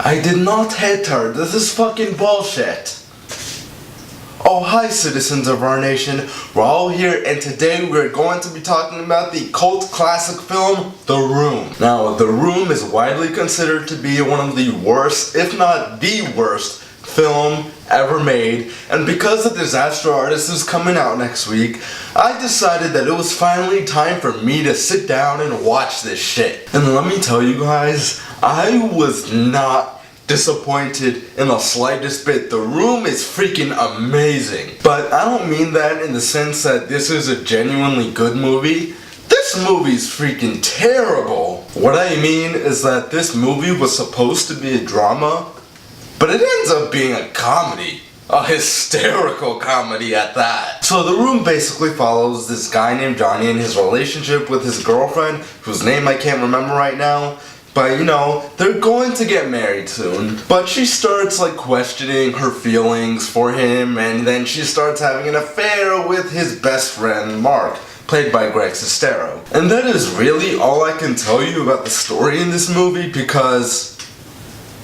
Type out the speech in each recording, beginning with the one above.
I did not hit her. This is fucking bullshit. Oh, hi citizens of our nation. We're all here and today we're going to be talking about the cult classic film, The Room. Now, The Room is widely considered to be one of the worst, if not the worst, film ever made, and because The Disaster Artist is coming out next week, I decided that it was finally time for me to sit down and watch this shit. And let me tell you guys, I was not disappointed in the slightest bit. The Room is freaking amazing. But I don't mean that in the sense that this is a genuinely good movie. This movie's freaking terrible. What I mean is that this movie was supposed to be a drama, but it ends up being a comedy. A hysterical comedy at that. So The Room basically follows this guy named Johnny and his relationship with his girlfriend, whose name I can't remember right now. But you know, they're going to get married soon. But she starts like questioning her feelings for him, and then she starts having an affair with his best friend, Mark, played by Greg Sestero. And that is really all I can tell you about the story in this movie, because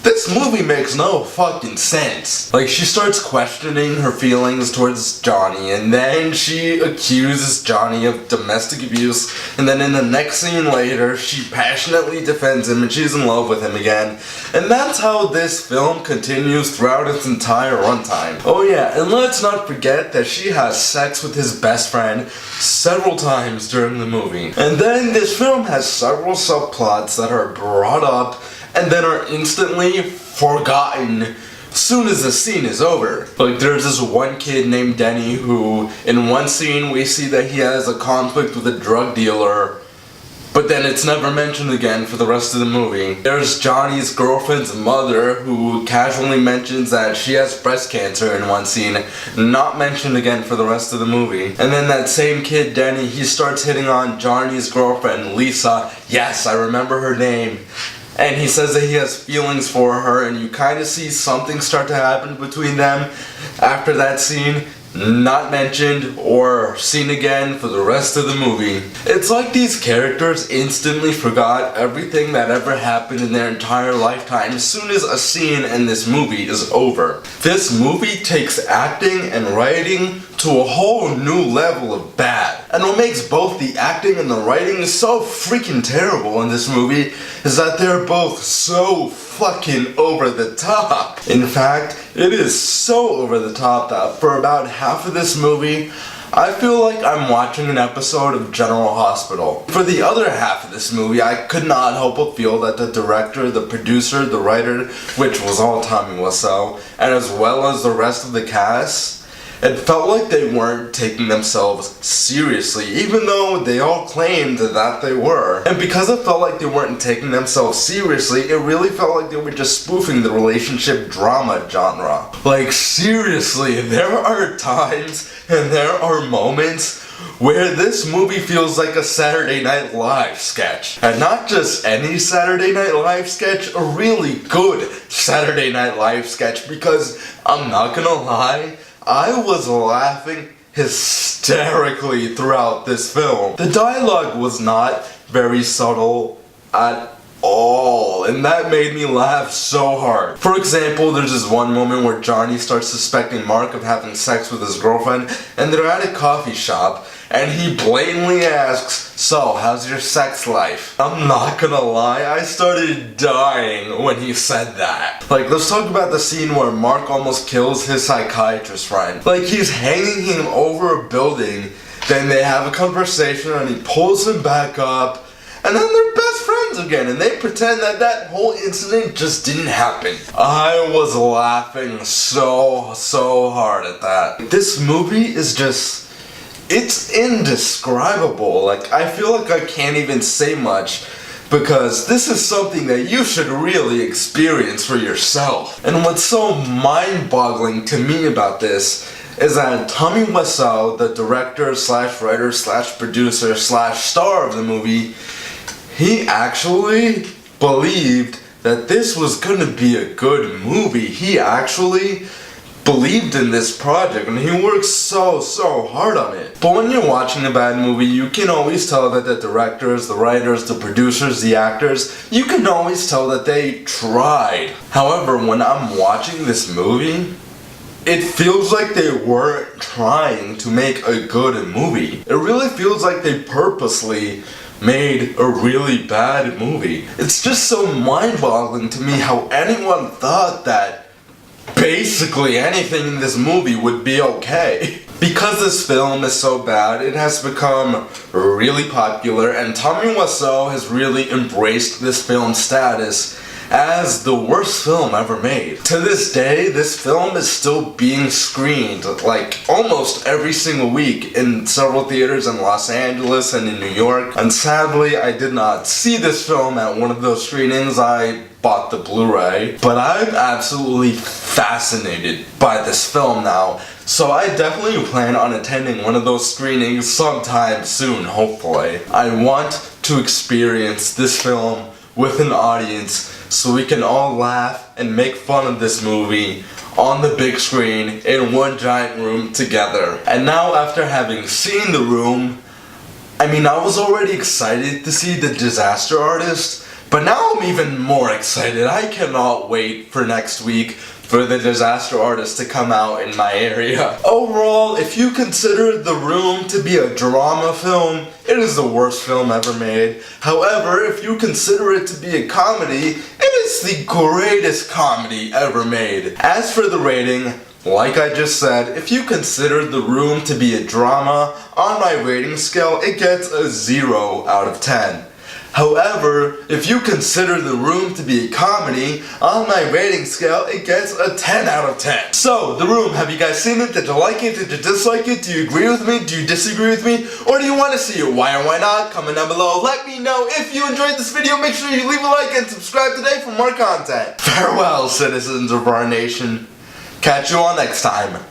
this movie makes no fucking sense. Like, she starts questioning her feelings towards Johnny, and then she accuses Johnny of domestic abuse, and then in the next scene later, she passionately defends him and she's in love with him again. And that's how this film continues throughout its entire runtime. Oh yeah, and let's not forget that she has sex with his best friend several times during the movie. And then this film has several subplots that are brought up and then are instantly forgotten soon as the scene is over. Like, there's this one kid named Denny who, in one scene, we see that he has a conflict with a drug dealer, but then it's never mentioned again for the rest of the movie. There's Johnny's girlfriend's mother who casually mentions that she has breast cancer in one scene, not mentioned again for the rest of the movie. And then that same kid, Denny, he starts hitting on Johnny's girlfriend, Lisa. Yes, I remember her name. And he says that he has feelings for her, and you kind of see something start to happen between them after that scene. Not mentioned or seen again for the rest of the movie. It's like these characters instantly forgot everything that ever happened in their entire lifetime as soon as a scene in this movie is over. This movie takes acting and writing to a whole new level of bad. And what makes both the acting and the writing so freaking terrible in this movie is that they're both so fucking over the top. In fact, it is so over the top that for about half of this movie, I feel like I'm watching an episode of General Hospital. For the other half of this movie, I could not help but feel that the director, the producer, the writer, which was all Tommy Wiseau, and as well as the rest of the cast, it felt like they weren't taking themselves seriously, even though they all claimed that they were. And because it felt like they weren't taking themselves seriously, it really felt like they were just spoofing the relationship drama genre. Like, seriously, there are times and there are moments where this movie feels like a Saturday Night Live sketch. And not just any Saturday Night Live sketch, a really good Saturday Night Live sketch, because I'm not gonna lie, I was laughing hysterically throughout this film. The dialogue was not very subtle at all, and that made me laugh so hard. For example, there's this one moment where Johnny starts suspecting Mark of having sex with his girlfriend, and they're at a coffee shop, and he blatantly asks, "So, how's your sex life?" I'm not gonna lie, I started dying when he said that. Like, let's talk about the scene where Mark almost kills his psychiatrist friend. Like, he's hanging him over a building, then they have a conversation and he pulls him back up, and then they're best friends again, and they pretend that that whole incident just didn't happen. I was laughing so hard at that. This movie is just, it's indescribable. Like, I feel like I can't even say much, because this is something that you should really experience for yourself. And what's so mind-boggling to me about this is that Tommy Wiseau, the director slash writer slash producer slash star of the movie, he actually believed that this was gonna be a good movie. He actually believed in this project and he worked so hard on it. But when you're watching a bad movie, you can always tell that the directors, the writers, the producers, the actors, you can always tell that they tried. However, when I'm watching this movie, it feels like they weren't trying to make a good movie. It really feels like they purposely made a really bad movie. It's just so mind-boggling to me how anyone thought that basically anything in this movie would be okay. Because this film is so bad, it has become really popular, and Tommy Wiseau has really embraced this film's status as the worst film ever made. To this day, this film is still being screened like almost every single week in several theaters in Los Angeles and in New York. And sadly, I did not see this film at one of those screenings. I bought the Blu-ray. But I'm absolutely fascinated by this film now. So I definitely plan on attending one of those screenings sometime soon, hopefully. I want to experience this film with an audience so we can all laugh and make fun of this movie on the big screen in one giant room together. And now, after having seen The Room, I was already excited to see The Disaster Artist, but now I'm even more excited. I cannot wait for next week for The Disaster Artist to come out in my area. Overall, if you consider The Room to be a drama film, it is the worst film ever made. However, if you consider it to be a comedy, it is the greatest comedy ever made. As for the rating, like I just said, if you consider The Room to be a drama, on my rating scale, it gets a 0 out of 10. However, if you consider The Room to be a comedy, on my rating scale, it gets a 10 out of 10. So, The Room, have you guys seen it? Did you like it? Did you dislike it? Do you agree with me? Do you disagree with me? Or do you want to see it? Why or why not? Comment down below. Let me know. If you enjoyed this video, make sure you leave a like and subscribe today for more content. Farewell, citizens of our nation. Catch you all next time.